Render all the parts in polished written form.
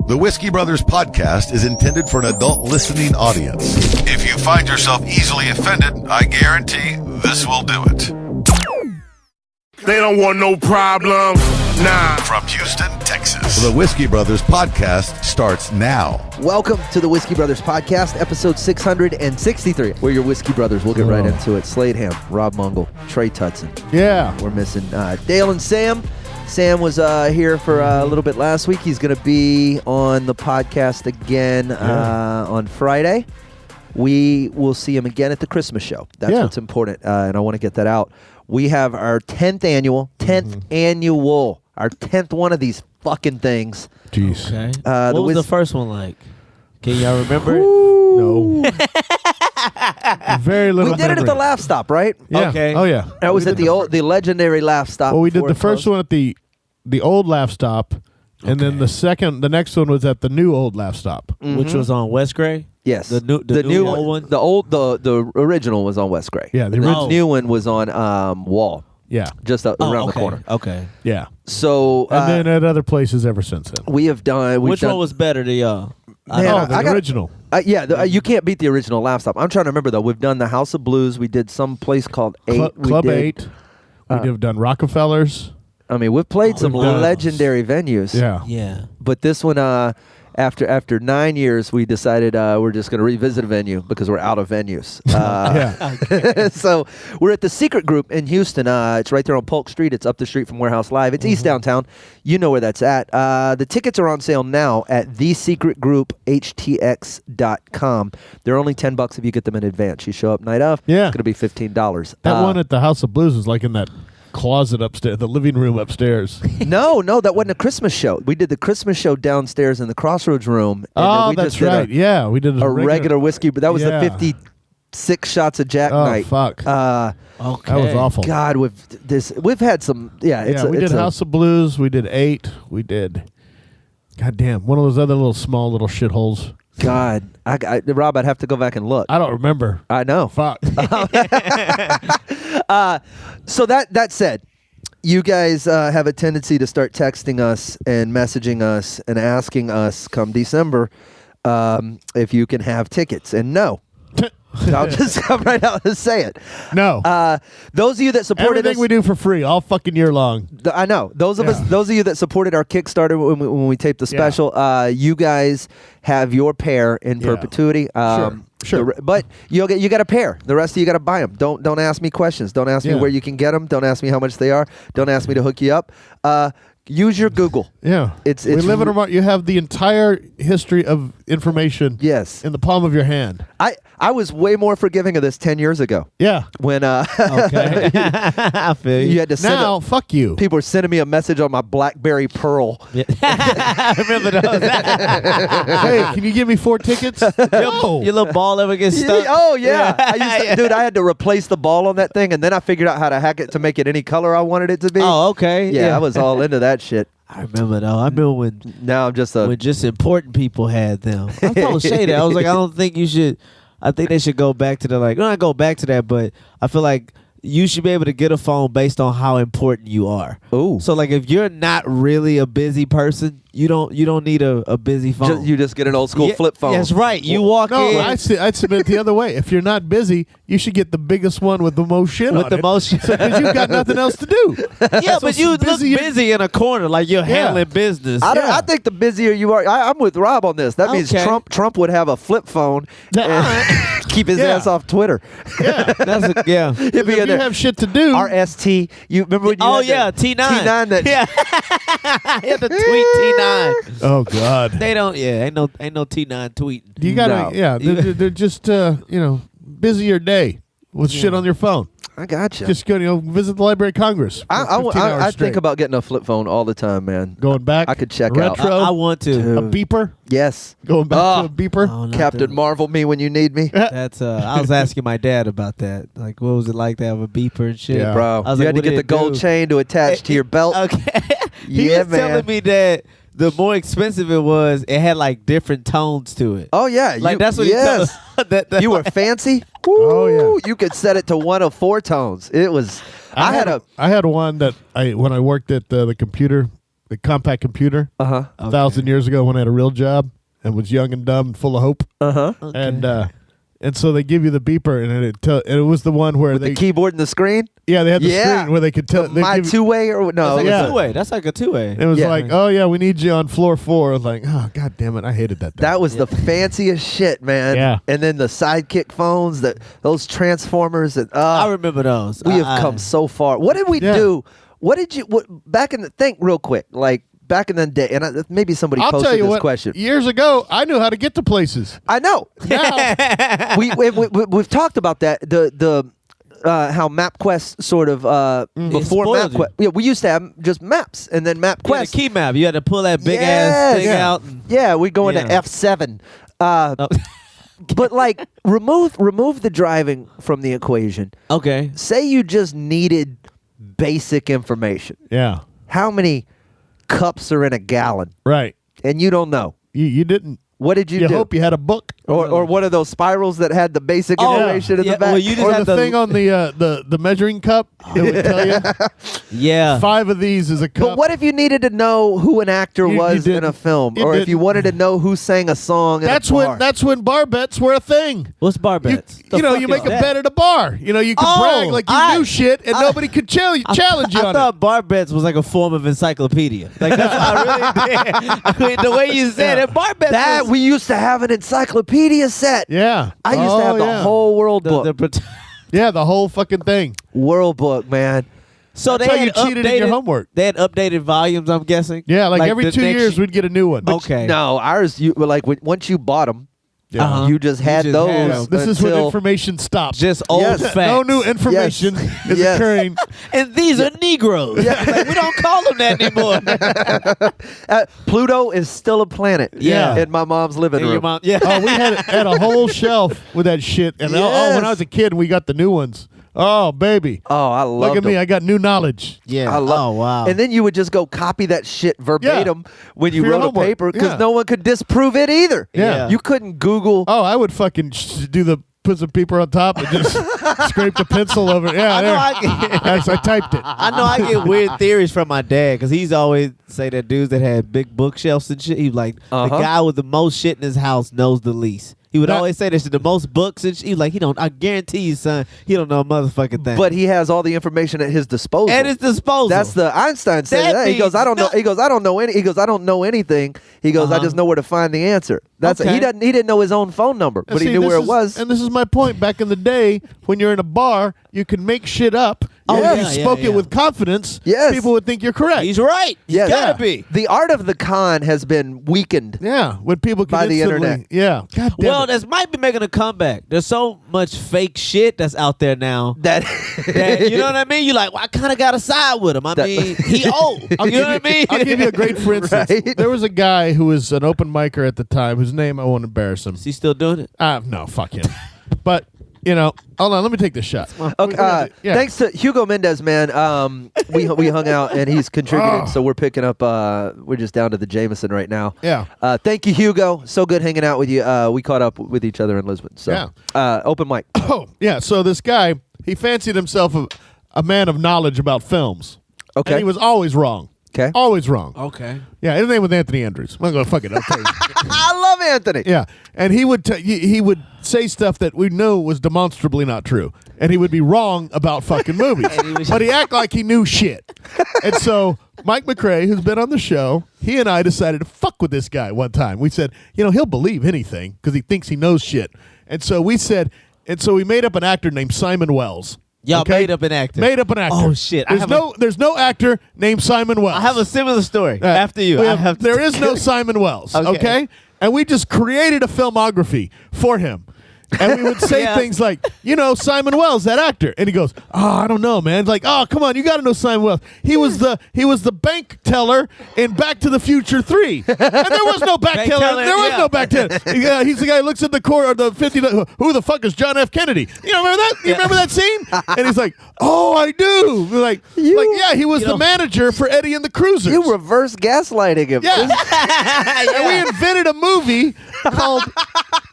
The Whiskey Brothers podcast is intended for an adult listening audience. If you find yourself easily offended, I guarantee this will do it. They don't want no problem. Nah. From Houston, Texas, the Whiskey Brothers podcast starts now. Welcome to the Whiskey Brothers podcast, episode 663. We're your Whiskey Brothers. We'll get right into it. Slade Ham, Rob Mungle, Trey Tutson. Yeah. We're missing Dale and Sam. Sam was here for a little bit last week. He's going to be on the podcast again on Friday. We will see him again at the Christmas show. That's what's important, and I want to get that out. We have our 10th annual, our 10th one of these fucking things. Jeez. Okay. What was the first one like? Can y'all remember it? No. Very little. We did it at the Laugh Stop, right? Yeah. Okay. Oh, yeah. That was at the legendary Laugh Stop. Well, we did the before it first one at the old Laugh Stop, and then the next one was at the new old Laugh Stop. Which was on West Gray? Yes. The new old one? The original was on West Gray. Yeah, the The original. new one was on Wall, Yeah. just around the corner. Okay. Yeah. So And then at other places ever since then. we've done. Which one was better to y'all? Man, The original. you can't beat the original Laugh Stop. I'm trying to remember though. We've done the House of Blues. We did some place called Club 8. We've done Rockefellers. I mean, we've played some done- legendary venues. Yeah. Yeah. But this one, after 9 years, we decided we're just going to revisit a venue because we're out of venues. Yeah. So we're at the Secret Group in Houston. It's right there on Polk Street. It's up the street from Warehouse Live. It's East Downtown. You know where that's at. The tickets are on sale now at thesecretgrouphtx.com. They're only $10 if you get them in advance. You show up night of, Yeah. it's going to be $15. That one at the House of Blues was like in that closet upstairs, the living room upstairs. No, that wasn't a Christmas show. We did the Christmas show downstairs in the Crossroads room. And then we that's just did right. Yeah, we did a regular whiskey, but that was the Yeah. 56 shots of Jack night. Fuck. Okay. That was awful. God, we've had some. Yeah, We did House of Blues. We did 8. We did. Goddamn, one of those other little small little shitholes. God, Rob, I'd have to go back and look. I don't remember. I know. Fuck. So that said, you guys have a tendency to start texting us and messaging us and asking us come December if you can have tickets. And no. I'll just come right out and say it. No. Those of you that supported Everything us, we do for free all fucking year long. I know those of you that supported our Kickstarter when we taped the special. You guys have your pair in perpetuity. Sure. But you got a pair. The rest of you got to buy them. Don't ask me questions. Don't ask me where you can get them. Don't ask me how much they are. Don't ask me to hook you up. Use your Google. Yeah. We live in a you have the entire history of information Yes. in the palm of your hand. I was way more forgiving of this 10 years ago. Yeah. When Okay. I feel you you. had to send Now, fuck you. people were sending me a message on my BlackBerry Pearl. I remember those. Hey, can you give me 4 tickets? No. Your little ball ever gets stuck? Oh yeah, dude, I had to replace the ball on that thing, and then I figured out how to hack it to make it any color I wanted it to be. Oh, okay. yeah, I was all into that shit. I remember though. I remember when Now I'm just when just important people had them. I told Shay that. I was like, I don't think you should. I think they should go back to not go back to that, but I feel like you should be able to get a phone based on how important you are. Ooh. So like if you're not really a busy person, you don't need a busy phone. you just get an old school flip phone. That's right. You walk No, in I'd submit the other way. If you're not busy, you should get the biggest one with the most shit with on the it. most. Because you've got nothing else to do. Yeah, So but you look busy- busy in a corner like you're handling business. I think the busier you are, I'm with Rob on this. That means Okay. Trump would have a flip phone and keep his Yeah. ass off Twitter. Yeah. Yeah. He'd If be in you there. have shit to do, RST. You remember when you Oh had yeah, the T9. T9 that Yeah. You have to tweet T9. oh god, They don't. Yeah, ain't no T9 tweeting. you gotta. No. Yeah, they're just busy your day with shit on your phone. I gotcha. Just go, visit the Library of Congress. for 15 hours I straight. think about getting a flip phone all the time, man. going back. I could check out. retro. I want to. Dude. a beeper. Yes. Going back Oh. to a beeper. Oh, not Captain the- Marvel me when you need me. That's I was asking my dad about that. Like, what was it like to have a beeper and shit? Yeah. Bro, I was you like, had to what get did the it gold do? chain to attach to your belt. Okay. He Yeah, was man. telling me that the more expensive it was, it had like different tones to it. Oh yeah, Like that's what he told us. That You were fancy. Oh, yeah. Woo, you could set it to one of 4 tones. It was. I had a. I had one that when I worked at the computer the compact computer. Uh-huh. 1,000 years ago when I had a real job and was young and dumb and full of hope. Uh-huh. Okay. And so they give you the beeper, and it was the one where The keyboard and the screen? yeah, they had the screen where they could tell. they My give you- two-way or no? That's like Yeah. a two-way. That's like a two-way. It was Yeah. like, oh yeah, we need you on floor 4. I was like, oh god damn it, I hated that thing. That was the fanciest shit, man. Yeah. And then the sidekick phones, those transformers. That I remember those. we have come so far. What did we Yeah. do? What did you back in the think real quick? Like back in the day, and maybe somebody I'll posted tell you this what. question. Years ago, I knew how to get to places. I know. Now, We've talked about that. The how MapQuest sort of before spoiled you. MapQuest. Yeah, we used to have just maps, and then You had a MapQuest. key map. You had to pull that big Yes. ass thing Yeah. out. And, Yeah, we go into Yeah. F7. Oh. But like remove the driving from the equation. Okay. Say you just needed basic information. yeah, How many cups are in a gallon? right. And you don't know. You didn't. What did you do? hope you had a book. or one of those spirals that had the basic Oh, information in yeah, the back. well, you just Or had the to- thing on the measuring cup that would tell you Yeah. 5 of these is a cup. But what if you needed to know who an actor You was in a didn't. film, You or if you didn't. wanted to know who sang a song? That's in a bar? when bar bets were a thing. What's bar You, bets? The you know, fuck you is make a that? bet at a bar. You know, you could Oh, brag like you knew shit, and nobody could challenge you I on thought bar bets was like a form of encyclopedia. Like that's what I really did. I mean, the way you said it, bar bets. That was we used to have an encyclopedia set. it. Yeah, I used to have the yeah. whole world book. Yeah, the whole fucking thing. World book, man. So That's they how had you cheated in your homework. They had updated volumes. I'm guessing. Yeah, like every the 2 next- years we'd get a new one. Okay. No, ours. You like once you bought them, Yeah. Uh-huh. you just had just those. had Yeah, this is when until- information stops. Just old Yes. facts. No new information is Yes. occurring. And these are Negroes. Like, we don't call them that anymore. Pluto is still a planet. Yeah. in my mom's living And your room. mom, yeah. Oh, we had a whole shelf with that shit. And oh, when I was a kid, we got the new ones. Oh, baby. Oh, I love Look at me. I got new knowledge. yeah. I love. Oh wow. And then you would just go copy that shit verbatim when you For your wrote a homework. paper because Yeah. no one could disprove it either. Yeah. You couldn't Google. Oh, I would fucking put some paper on top and just scrape the pencil over. Yeah, I know there. I typed it. I know I get weird theories from my dad because he's always say that dudes that had big bookshelves and shit. He was like the Uh-huh. guy with the most shit in his house knows the least. He would That- always say this: the most books and shit. He was like, he don't. I guarantee you, son, he don't know a motherfucking thing. But he has all the information at his disposal. at his disposal. That's the Einstein said That that. He goes, means I don't know. nothing. He goes, I don't know any. He goes, I don't know anything. He goes, I Uh-huh. just know where to find the answer. That's Okay. He didn't know his own phone number, but And he see, knew this where it is- was. And this is my point. Back in the day, when you're in a bar, you can make shit up. Oh, And yeah, if you yeah, spoke yeah. it with confidence, Yes. people would think you're correct. He's right. Yes. Gotta Yeah. be. The art of the con has been weakened. Yeah, when people can By the instantly- internet. Yeah. God damn Well, it. this might be making a comeback. There's so much fake shit that's out there now. That That, you know what I mean? You're like, well, I kind of got to side with him. I That- mean, he old. I'll You give know what I mean? I'll give you a great for instance. Right. There was a guy who was an open micer at the time, whose name I won't embarrass him. Is he still doing it? No, fuck him. But, you know, hold on, let me take this shot. Okay, Yeah. thanks to Hugo Mendez, man. We hung out and he's contributed, so we're picking up. We're just down to the Jameson right now. Yeah. Thank you, Hugo. So good hanging out with you. We caught up with each other in Lisbon. So, open mic. Oh, yeah. So this guy, he fancied himself a man of knowledge about films. Okay. And he was always wrong. Okay. Always wrong. Okay. Yeah, his name was Anthony Andrews. I'm going to fuck it up. I love Anthony. Yeah, and he would he would say stuff that we knew was demonstrably not true, and he would be wrong about fucking movies, but he act like he knew shit. And so Mike McRae, who's been on the show, he and I decided to fuck with this guy one time. We said, you know, he'll believe anything because he thinks he knows shit. And so we made up an actor named Simon Wells. Y'all Okay? made up an actor. Made up an actor. Oh, shit. There's no actor named Simon Wells. I have a similar story. Uh, After you. there is no Simon Wells, Okay. okay? And we just created a filmography for him. And we would say Yeah. things like, you know, Simon Wells, that actor. And he goes, oh, I don't know, man. Like, oh, come on, you got to know Simon Wells. He was the bank teller in Back to the Future 3. And there was no bank Bank teller. teller, There was yeah. no bank teller. He's the guy who looks at the corner of the 50. Who the fuck is John F. Kennedy? You remember that? You remember that scene? And he's like, oh, I do. We're like, yeah, he was the manager for Eddie and the Cruisers. You reverse gaslighting him. Yeah. And we invented a movie called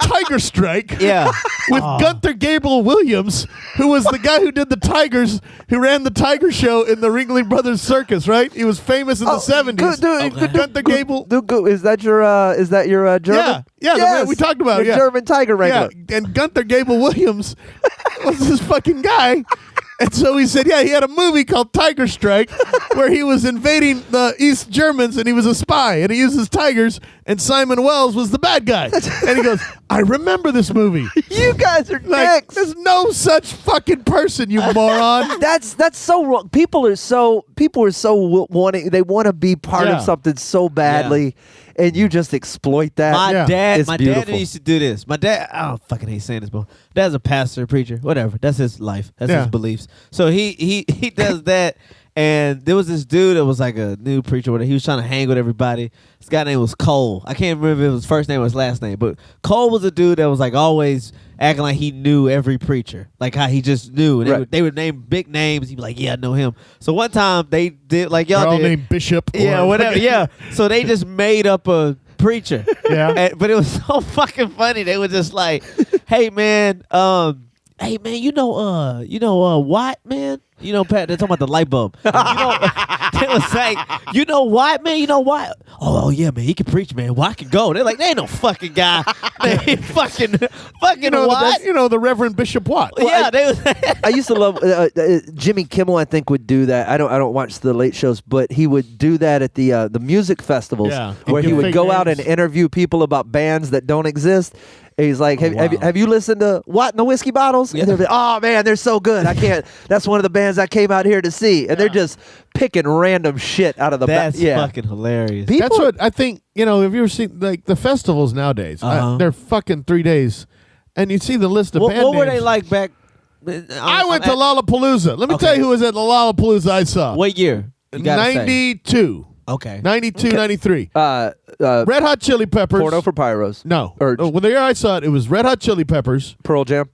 Tiger Strike. Yeah. Yeah. with Gunther Gable Williams, who was the guy who did the Tigers, who ran the Tiger Show in the Ringling Brothers Circus, right? He was famous in the 70s. Gunther Gable. Is that your German? Yeah, the man we talked about. Your German Tiger wrangler. Yeah, and Gunther Gable Williams was this fucking guy. And so he said, he had a movie called Tiger Strike where he was invading the East Germans and he was a spy and he uses tigers and Simon Wells was the bad guy. And he goes, I remember this movie. You guys are Like, dicks. there's no such fucking person, you moron. That's so wrong. People are so wanting. They want to be part of something so badly, and you just exploit that. My dad It's beautiful. used to do this. My dad, I don't fucking hate saying this, but dad's a pastor, preacher, whatever. That's his life. That's his beliefs. So he does that. And there was this dude that was like a new preacher. Whatever. He was trying to hang with everybody. This guy name was Cole. I can't remember if it was his first name or his last name, but Cole was a dude that was like always acting like he knew every preacher, like how he just knew. And they would name big names. He'd be like, "Yeah, I know him." So one time they did like y'all They're all did, named Bishop. yeah, whatever, yeah. So they just made up a preacher, but it was so fucking funny. They were just like, "Hey man, you know, Watt, man." You know, Pat, they're talking about the light bulb. You know, they was like, you know Watt, man? You know Watt? Oh, yeah, man, he can preach, man. Watt can go. They're like, they ain't no fucking guy. They ain't fucking Watt. The Reverend Bishop Watt. Well, Yeah, they was I used to love Jimmy Kimmel. I think would do that. I don't watch the late shows, but he would do that at the music festivals, where he would go out and interview people about bands that don't exist. And he's like, have you listened to Watt and the Whiskey Bottles? Yeah. And they're like, oh man, they're so good. I can't. That's one of the bands I came out here to see, and they're just picking random shit out of the That's back. fucking hilarious. People, That's what I think. Have you ever seen like the festivals nowadays? They're fucking 3 days, and you see the list of band What were names. they like back? I went to Lollapalooza. Let me tell you who was at the Lollapalooza I saw. What year? You gotta say. 92. Okay. 92, 93. Red Red Hot Chili Peppers. Porno for Pyros. No. Or Well, the year I saw it, it was Red Hot Chili Peppers, Pearl Jam.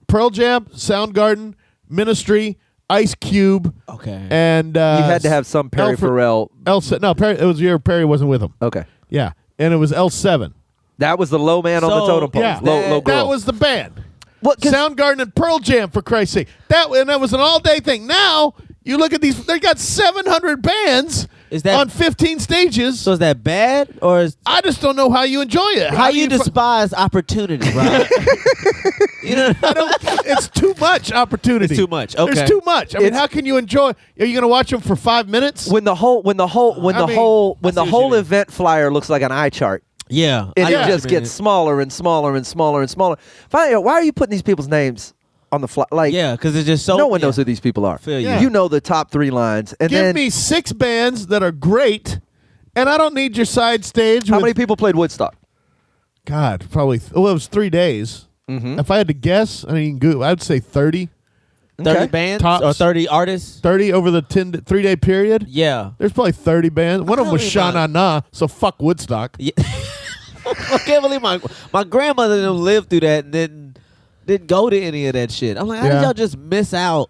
Pearl Jam, Soundgarden, Ministry, Ice Cube, Okay. and You had to have some Perry Farrell. It was the year Perry wasn't with him. Okay. Yeah, and it was L7. That was the low man on the So, totem pole. Yeah, Low girl. that was the band. What? 'Cause Soundgarden and Pearl Jam, for Christ's sake. That was an all-day thing. Now you look at these; they got 700 bands on 15 stages. So is that bad or is I just don't know how you enjoy it. how do you despise opportunity, right? You know, It's too much opportunity. It's too much. Okay. There's too much. I mean, how can you enjoy? Are you going to watch them for 5 minutes? when the whole mean- event flyer looks like an eye chart. yeah. And I it know what just you mean. gets smaller and smaller and smaller and smaller. Finally, why are you putting these people's names on the fly? Like, Yeah, because it's just so. no one knows who these people are. Feel you. Yeah. You know the top 3 lines, and Give then me 6 bands that are great, and I don't need your side stage. how with- many people played Woodstock? God, probably. It was 3 days. Mm-hmm. If I had to guess, I mean, I'd say 30. 30 Okay. bands Tops. or 30 artists. 30 over the 3-day period. Yeah. There's probably 30 bands. One of them was can't Sha believe Na Na, so fuck Woodstock. Yeah. I can't believe my grandmother didn't live through that and didn't go to any of that shit. I'm like, how did y'all just miss out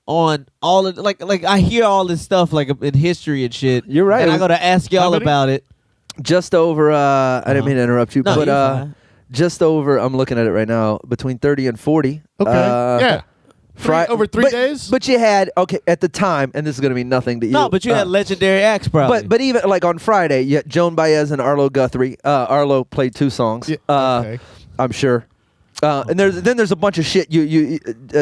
on all of like I hear all this stuff like in history and shit. You're right. And I gotta ask y'all many? about it. Just over. I didn't mean to interrupt you, No, but you're fine. just over. I'm looking at it right now. Between 30 and 40. Okay. Yeah. Over 3 days? But you had at the time, and this is going to be nothing to you. No, but you had legendary acts probably. But even like on Friday, you had Joan Baez and Arlo Guthrie. Arlo played 2 songs. Yeah, okay. I'm sure. And there's a bunch of shit. You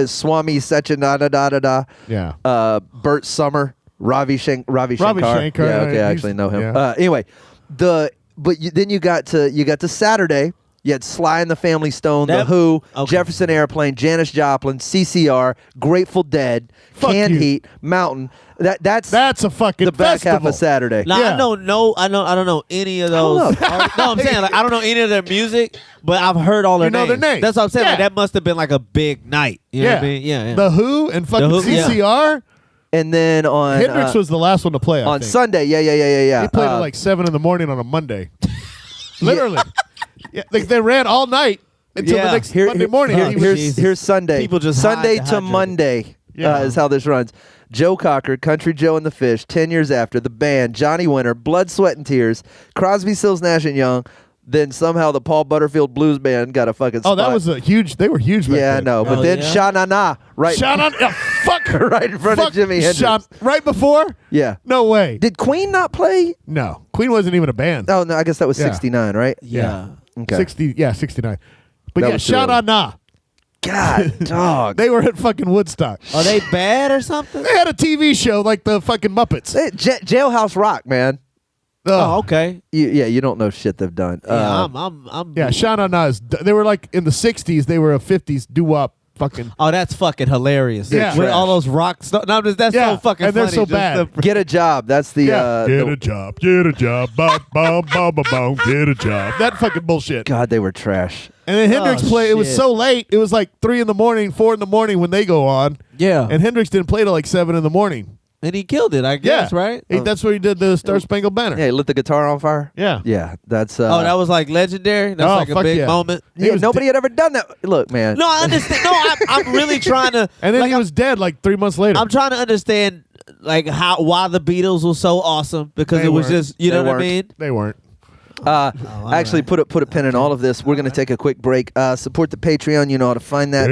Swami Satchidananda. Yeah. Bert Summer, Ravi Shankar. Shankar, Yeah, okay, I actually know him. yeah. Anyway, then you got to Saturday. You had Sly and the Family Stone, The Who, Jefferson Airplane, Janis Joplin, CCR, Grateful Dead, Canned you. Heat, Mountain. That's a fucking the back festival. half of Saturday. now Yeah. I don't know any of those. know. No, I'm saying like I don't know any of their music, but I've heard all their You know names. their names. That's what I'm saying. Like Yeah. that must have been like a big night. You know what I mean? Yeah. The Who and fucking The Who, yeah. CCR. And then on Hendrix was the last one to play, I on think. Sunday, yeah. He played at like 7 in the morning on a Monday. Literally. Yeah, they ran all night until the next Monday morning. and he was- Here's Sunday. People just Sunday hide to dehydrated. Monday Yeah. is how this runs. Joe Cocker, Country Joe and the Fish, 10 Years After, The Band, Johnny Winter, Blood, Sweat and Tears, Crosby, Stills, Nash and Young, then somehow the Paul Butterfield Blues Band got a fucking spot. that was a huge. They were huge. Back Yeah, I then. know. But then Sha Na Na, right? Fuck right in front of Jimi Hendrix. Right before? Yeah. No way. Did Queen not play? No. Queen wasn't even a band. Oh no, I guess that was 69, right? Yeah. Okay. 69. But That yeah, was Sha Na Na. God, dog. They were at fucking Woodstock. Are they bad or something? They had a TV show like the fucking Muppets. Jailhouse Rock, man. Oh, okay. You don't know shit they've done. Yeah, I'm. Yeah, Sha Na Na is. They were like in the 60s. They were a 50s doo-wop fucking. Oh, that's fucking hilarious. Yeah. With all those rock stuff. No, that's so fucking and they're funny. so Just bad. Get a job. That's the. Get a job. Get a job. Bum, bum, bum, bum, bum. Get a job. That fucking bullshit. God, they were trash. And then Hendrix played. It was shit. so late. It was like 3 in the morning, 4 in the morning when they go on. Yeah. And Hendrix didn't play till like 7 in the morning. And he killed it, I guess, right? That's where he did the Star Spangled Banner. Yeah, he lit the guitar on fire. Yeah. Yeah, that's. Oh, that was like legendary. That's like a fuck big yeah. moment. Yeah, nobody had ever done that. Look, man. No, I understand. No, I'm really trying to. And then like, he was dead like 3 months later. I'm trying to understand like why the Beatles were so awesome because They it was weren't. just you They know what I weren't. mean. They weren't. Actually, put a pin in all of this. We're going to take a quick break. Support the Patreon. You know how to find that.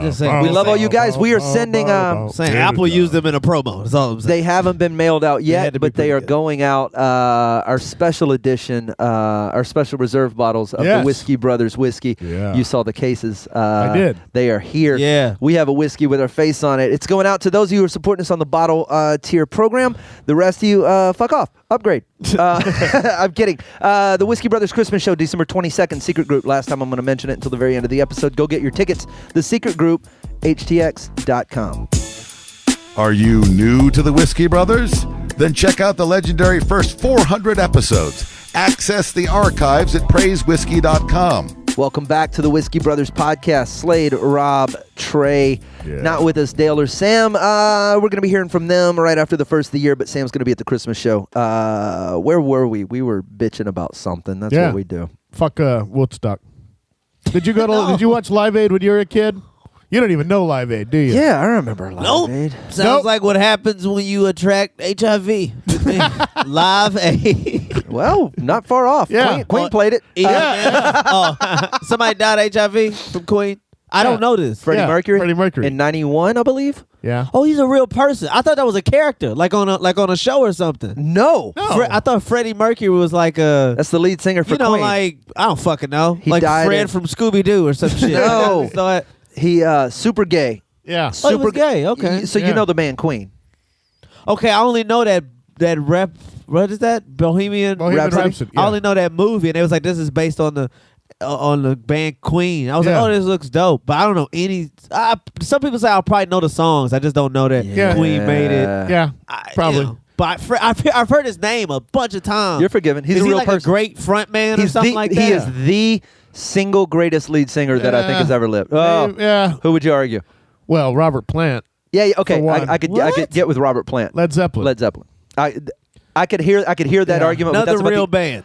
just saying, we love all you guys. We are sending. Saying Apple used them in a promo. That's all I'm saying. They haven't been mailed out had yet, to be but they pretty are good. going out. Our special edition, our special reserve bottles of the Yes. Whiskey Brothers whiskey. Yeah. You saw the cases. I did. They are here. Yeah. We have a whiskey with our face on it. It's going out to those of you who are supporting us on the bottle tier program. The rest of you, fuck off. Upgrade. I'm kidding. The Whiskey Brothers Christmas Show, December 22nd, Secret Group. Last time I'm going to mention it until the very end of the episode. Go get your tickets. The Secret Group, htx.com. Are you new to the Whiskey Brothers? Then check out the legendary first 400 episodes. Access the archives at praisewhiskey.com. Welcome back to the Whiskey Brothers podcast. Slade, Rob, Trey, not with us, Dale or Sam. We're going to be hearing from them right after the first of the year, but Sam's going to be at the Christmas show. Where were we? We were bitching about something. That's what we do. Fuck Woodstock. Did you go to? Did you watch Live Aid when you were a kid? You don't even know Live Aid, do you? Yeah, I remember Live Nope. Aid. Sounds Nope. like what happens when you attract HIV. Live Aid. Well, not far off. Yeah. Queen played it. Somebody died HIV from Queen. I don't know this. Freddie Mercury. Freddie Mercury. In 91, I believe. Yeah. Oh, he's a real person. I thought that was a character, like on a show or something. No. I thought Freddie Mercury was like a That's the lead singer for you know Queen. like I don't fucking know, He like died Fred in- from Scooby Doo or some shit. No. So He super gay. Yeah. Oh, he was gay. Okay. So Yeah. you know the band Queen. Okay, I only know that rap. What is that? Bohemian Rhapsody. I only know that movie, and it was like this is based on the band Queen. I was Yeah. like, oh, this looks dope, but I don't know any. Some people say I'll probably know the songs. I just don't know that Yeah. Queen made it. Yeah. Probably. You know, but I've heard his name a bunch of times. You're forgiven. He's is a he real like person. a great front man or He's something the, like he that? is the single greatest lead singer that I think Yeah. has ever lived. Oh, Yeah. who would you argue? Well, Robert Plant, Yeah, okay. For one. I could What? get with Robert Plant. Led Zeppelin. Led Zeppelin. I could hear that Yeah. argument. but Another that's about real the- band.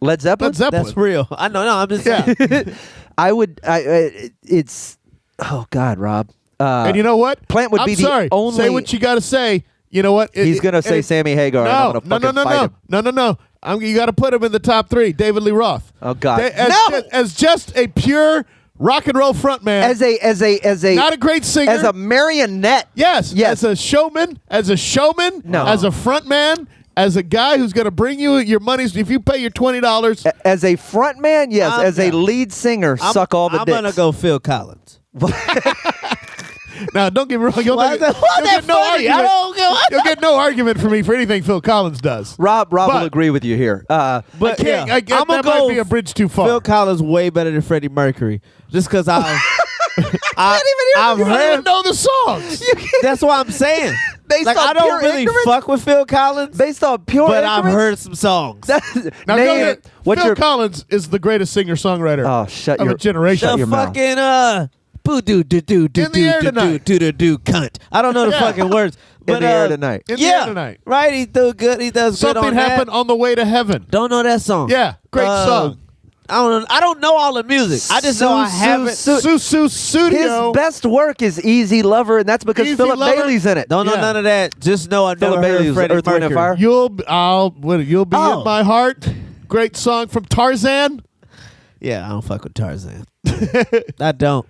Led Zeppelin. Led Zeppelin. That's real. I know. No, I'm just Yeah. saying. I would. It's. Oh God, Rob. And you know what? Plant would I'm be the sorry. only- Say what you got to say. You know what? He's gonna say Sammy Hagar. and I'm gonna fucking fight him. No. You got to put him in the top 3. David Lee Roth. Oh God. As just a pure rock and roll frontman. As a not a great singer. as a marionette. Yes. Yes. As a showman. No. As a frontman. As a guy who's going to bring you your money. If you pay your $20. As a front man, yes. I'm- As a lead singer, suck all the I'm dicks. gonna go Phil Collins. Now, don't get me wrong. You'll Why is that get no funny? I argument. don't get. You'll get no argument from me for anything Phil Collins does. Rob will But- agree with you here. But I'm I'm that gonna might go be a bridge too far. Phil Collins way better than Freddie Mercury, just because I've You don't even know the songs. That's what I'm saying. Based Like on I don't pure really ignorance? fuck with Phil Collins, Based on pure but I've ignorance? heard some songs. Now, Name go it. ahead. What's Phil your Collins is the greatest singer-songwriter Oh, shut of your a generation. The your mouth. fucking boo doo doo doo doo In the air doo tonight. doo doo doo cunt. I don't know the Yeah. fucking words. But the air tonight. In the yeah, air tonight. right. He do good. He does good Something on happened that. on the way to heaven. Don't know that song. Yeah, great song. I don't know all the music. I just know I haven't. Susu Studio. His best work is Easy Lover, and that's because Easy Philip Lover? Bailey's in it. Don't know Yeah. none of that. Just know I Philip never heard Bailey of was Freddie Earth, Wind, and Mercury. Fire. You'll be Oh. in my heart. Great song from Tarzan. Yeah, I don't fuck with Tarzan. I don't.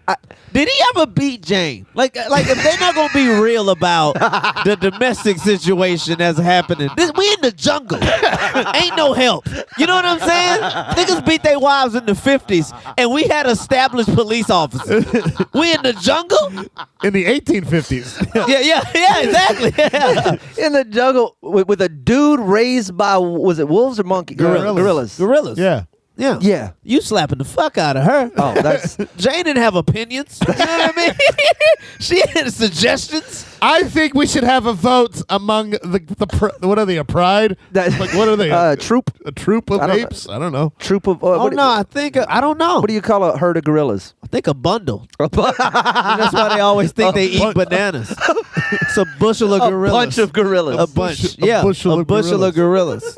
Did he ever beat Jane? Like if they're not gonna be real about the domestic situation that's happening, we in the jungle. Ain't no help. You know what I'm saying? Niggas beat their wives in the 50s, and we had established police officers. We in the jungle? In the 1850s. Yeah, exactly. Yeah. In the jungle with a dude raised by, was it wolves or monkeys? Gorillas. Yeah. Yeah. Yeah. You slapping the fuck out of her. Oh, that's Jane didn't have opinions. You know what I mean? She had suggestions. I think we should have a vote among what are they, a pride? Like, what are they? Troop. A troop of I don't apes? I don't know. Troop of. I think I don't know. What do you call a herd of gorillas? I think a bundle. And that's why they always think they eat bananas. It's a bushel of gorillas. A bunch of gorillas. A bunch. A bushel of gorillas.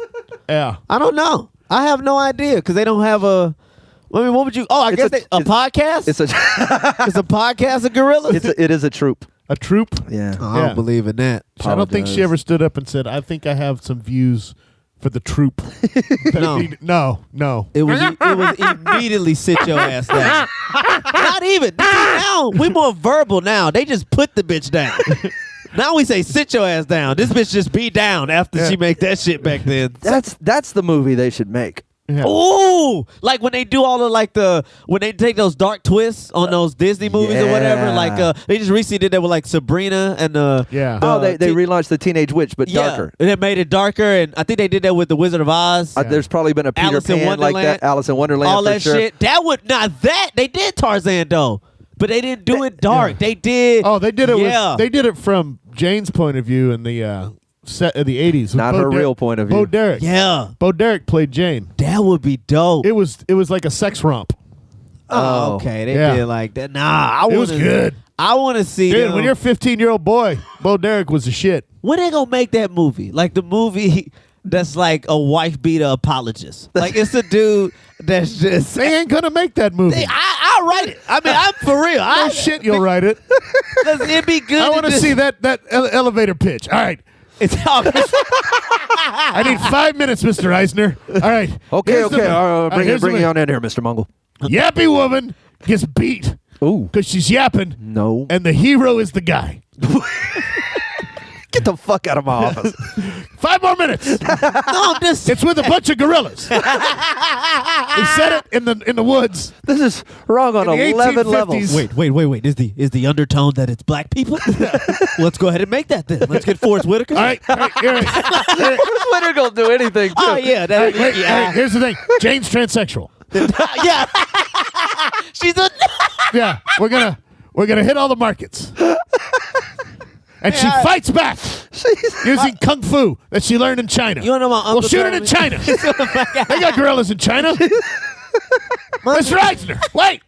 Yeah. I don't know. I have no idea because they don't have a. I mean, what would you? Oh, I guess a podcast. It's a podcast of gorillas. It is a troop. A troop? Yeah. Oh, I don't believe in that. I don't think she ever stood up and said, "I think I have some views for the troop." No. It was immediately sit your ass down. Not even. Now we more verbal now. They just put the bitch down. Now we say sit your ass down. This bitch just be down after she make that shit back then. That's the movie they should make. Yeah. Ooh, like when they do all of when they take those dark twists on those Disney movies or whatever. Like they just recently did that with like Sabrina and they relaunched the Teenage Witch, but darker. And they made it darker, and I think they did that with the Wizard of Oz. There's probably been a Peter Alice in Pan like Wonderland. that. Alice in Wonderland, all for that sure. shit. They did Tarzan though, but they didn't do it dark. They did. Oh, they did it. They did it from Jane's point of view in the set of the 80s. Not her real point of view. Bo Derek. Yeah. Bo Derek played Jane. That would be dope. It was like a sex romp. Oh, okay. They did like that. Nah, it was good. I want to see. Dude, when you're a 15-year-old boy, Bo Derek was the shit. When they gonna make that movie? Like the movie that's like a wife beater apologist. Like it's a dude that's just. They ain't gonna make that movie. I'll write it. I mean, I'm for real. No shit, you'll write it. It'd be good. I want to see that elevator pitch. All right. It's all I need 5 minutes, Mr. Eisner. All right. Okay. Bring it on in here, Mr. Mungle. Yappy woman gets beat. Ooh. Because she's yapping. No. And the hero is the guy. Get the fuck out of my office. 5 more minutes. No, it's with a bunch of gorillas. We said it in the woods. This is wrong on 11 levels. Wait. Is the undertone that it's black people? Let's go ahead and make that then. Let's get Forrest Whitaker. All right. Forrest Whitaker will do anything, too. Oh, yeah. All right, here's the thing. Jane's transsexual. Yeah. She's a... Yeah. We're gonna hit all the markets. And she fights back using kung fu that she learned in China. You wanna know my uncle? We'll shoot it in China. They got gorillas in China. Mr. Eisner, wait.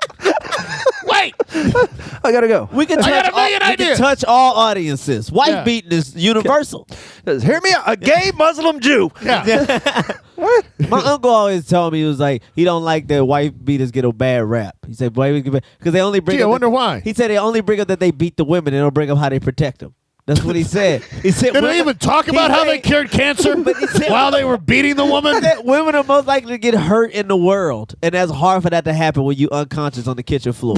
I gotta go. We can touch all audiences. Wife beating is universal. Hear me out. A gay Muslim Jew. Yeah. What? My uncle always told me, he was like, he don't like that wife beaters get a bad rap. He said, because they only bring up. I wonder why. He said they only bring up that they beat the women. They don't bring up how they protect them. That's what he said. He said they don't even talk about how they cured cancer while they were beating the woman. Women are most likely to get hurt in the world, and that's hard for that to happen when you unconscious on the kitchen floor.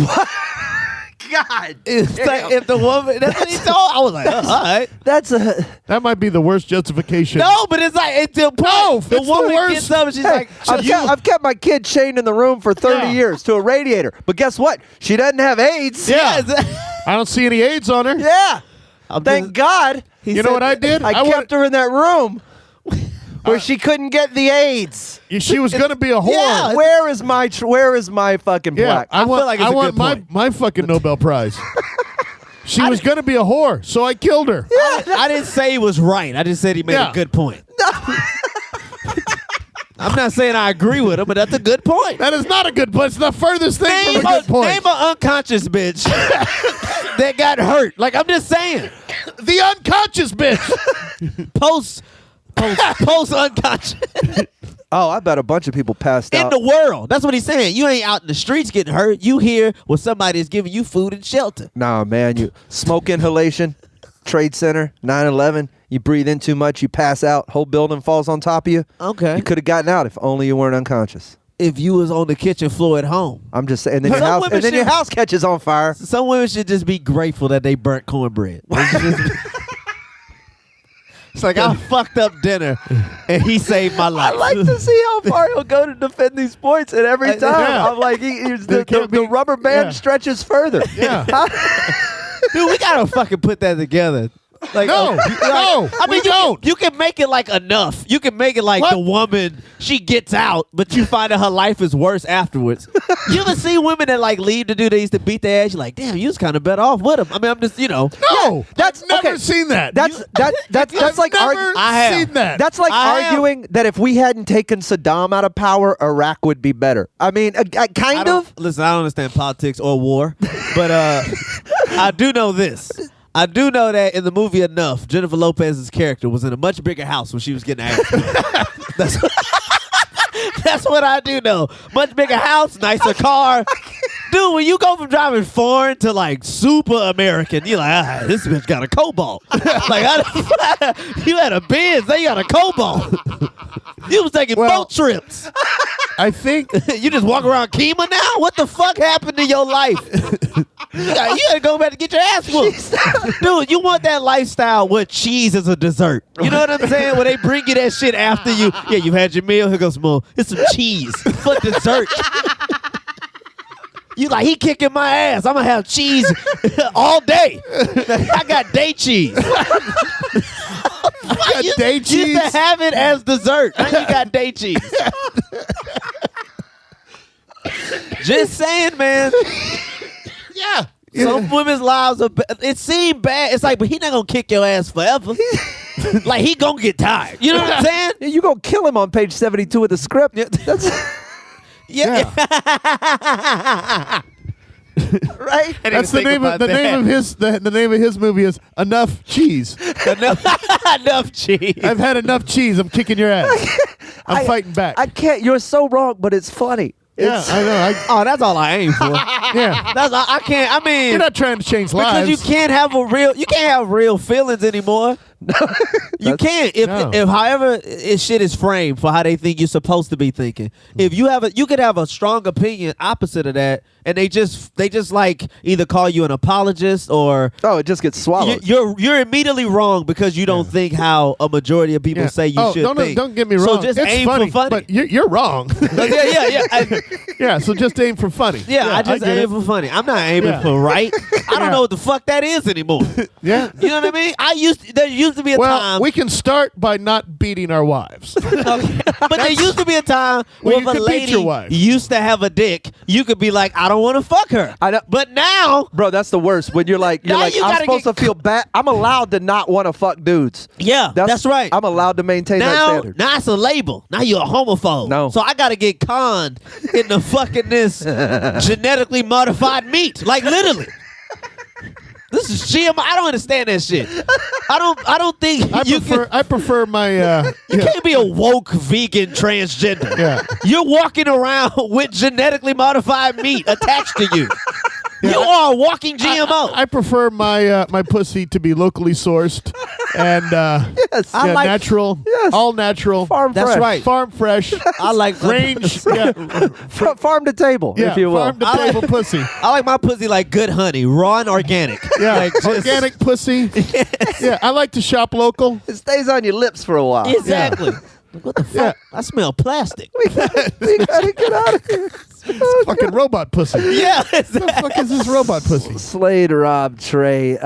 God, it's like if the woman. That's what he told. I was like, all right. That might be the worst justification. No, but it's like it's the point. No, the woman gets up and she's like, I've kept my kid chained in the room for 30 years to a radiator, but guess what? She doesn't have AIDS. Yeah, I don't see any AIDS on her. Yeah. Thank God. You know what I did? I kept her in that room where she couldn't get the AIDS. She was going to be a whore. Yeah. Where is my fucking plaque? I feel like it's a good point. My fucking Nobel Prize. She was going to be a whore, so I killed her. Yeah. I didn't say he was right. I just said he made a good point. I'm not saying I agree with him, but that's a good point. That is not a good point. It's the furthest thing from a good point. Name an unconscious bitch that got hurt. Like, I'm just saying. The unconscious bitch. Post unconscious. Oh, I bet a bunch of people passed out. In the world. That's what he's saying. You ain't out in the streets getting hurt. You here where somebody is giving you food and shelter. Nah, man. You smoke inhalation, Trade Center, 9/11. You breathe in too much, you pass out, whole building falls on top of you. Okay. You could have gotten out if only you weren't unconscious. if you was on the kitchen floor at home. I'm just saying. And then your house catches on fire. Some women should just be grateful that they burnt cornbread. It's like, I fucked up dinner, and he saved my life. I like to see how far he'll go to defend these points, and every time I'm like, the rubber band stretches further. Yeah. Dude, we gotta fucking put that together. Like, no. I mean, you can make it like enough. You can make it like the woman, she gets out, but you find out her life is worse afterwards. You ever see women that like leave to do these to beat their ass? You're like, damn, you was kind of better off with them. I mean, I'm just, No, I've never seen that. That's like seen that. That's like arguing that if we hadn't taken Saddam out of power, Iraq would be better. I mean, kind of. Listen, I don't understand politics or war, but I do know this. I do know that in the movie Enough, Jennifer Lopez's character was in a much bigger house when she was getting asked. That's what I do know. Much bigger house, nicer car. Dude, when you go from driving foreign to like super American, you're like, this bitch got a Cobalt. Like, you had a Benz, they got a Cobalt. You was taking boat trips. I think you just walk around Kima now? What the fuck happened to your life? You gotta go back to get your ass whooped. Dude, you want that lifestyle where cheese is a dessert. You know what I'm saying? Where they bring you that shit after you. Yeah, you've had your meal. Here goes some more. It's some cheese for dessert. You like, he kicking my ass. I'm gonna have cheese all day. I got day cheese. Day cheese? You used to have it as dessert. Now you got day cheese. Just saying, man. Yeah. Some women's lives are it seemed bad. It's like, but he not gonna kick your ass forever. Like, he gonna get tired. You know what I'm saying? You gonna kill him on page 72 of the script. That's Yeah. right? That's the name of his movie is Enough Cheese. Enough cheese. I've had enough cheese. I'm kicking your ass. I'm fighting back. I can't. You're so wrong, but it's funny. Yeah, I know. Oh, that's all I aim for. Yeah, that's all, I can't. I mean, you're not trying to change lives because you can't have real feelings anymore. You can't if however shit is framed for how they think you're supposed to be thinking. If you could have a strong opinion opposite of that, and they just like either call you an apologist or it just gets swallowed. You're immediately wrong because you don't think how a majority of people say you should think. Don't get me wrong. So just it's aim funny, for funny. but you're wrong. Yeah. So just aim for funny. I just aim for funny. I'm not aiming for right. I don't know what the fuck that is anymore. Yeah, you know what I mean. There used to be a time. We can start by not beating our wives. Okay. But there used to be a time where if a lady used to have a dick, you could be like, I don't want to fuck her. I know. But now, bro, that's the worst. When you're like, I'm supposed to feel bad. I'm allowed to not want to fuck dudes. Yeah, that's right. I'm allowed to maintain that standard. Now it's a label. Now you're a homophobe. No. So I got to get conned into fucking this genetically modified meat. Like, literally. This is GM. I don't understand that shit. I don't think I prefer my. You can't be a woke vegan transgender. Yeah. You're walking around with genetically modified meat attached to you. You are a walking GMO. I prefer my my pussy to be locally sourced and natural. Yes. All natural. Farm fresh. That's right. Farm fresh. I like range. Farm to table, if you will. Farm to table pussy. I like my pussy like good honey, raw and organic. Yeah, like organic pussy. Yes. Yeah, I like to shop local. It stays on your lips for a while. Exactly. What the fuck? I smell plastic. We gotta get out of here. Fucking robot pussy. Yeah, exactly. What the fuck is this robot pussy? Slade, Rob, Trey,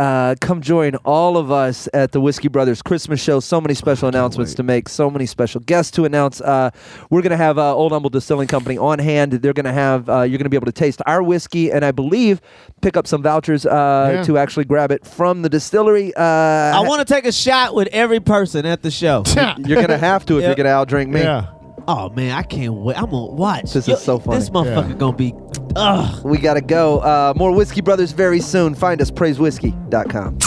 come join all of us at the Whiskey Brothers Christmas show. So many special announcements to make, so many special guests to announce. We're going to have Old Humble Distilling Company on hand. They're going to have, you're going to be able to taste our whiskey and I believe pick up some vouchers to actually grab it from the distillery. I want to take a shot with every person at the show. You're going to have to if you're going to outdrink me. Yeah. Oh, man, I can't wait. I'm going to watch. This is so funny. This motherfucker going to be... Ugh. We got to go. More Whiskey Brothers very soon. Find us, praisewhiskey.com.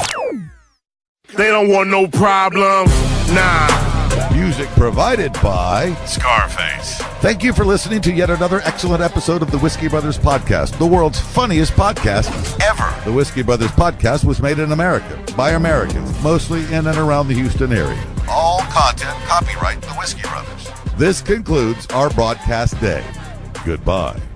They don't want no problem. Nah. Music provided by Scarface. Thank you for listening to yet another excellent episode of the Whiskey Brothers Podcast, the world's funniest podcast ever. The Whiskey Brothers Podcast was made in America by Americans, mostly in and around the Houston area. All content copyright the Whiskey Brothers. This concludes our broadcast day. Goodbye.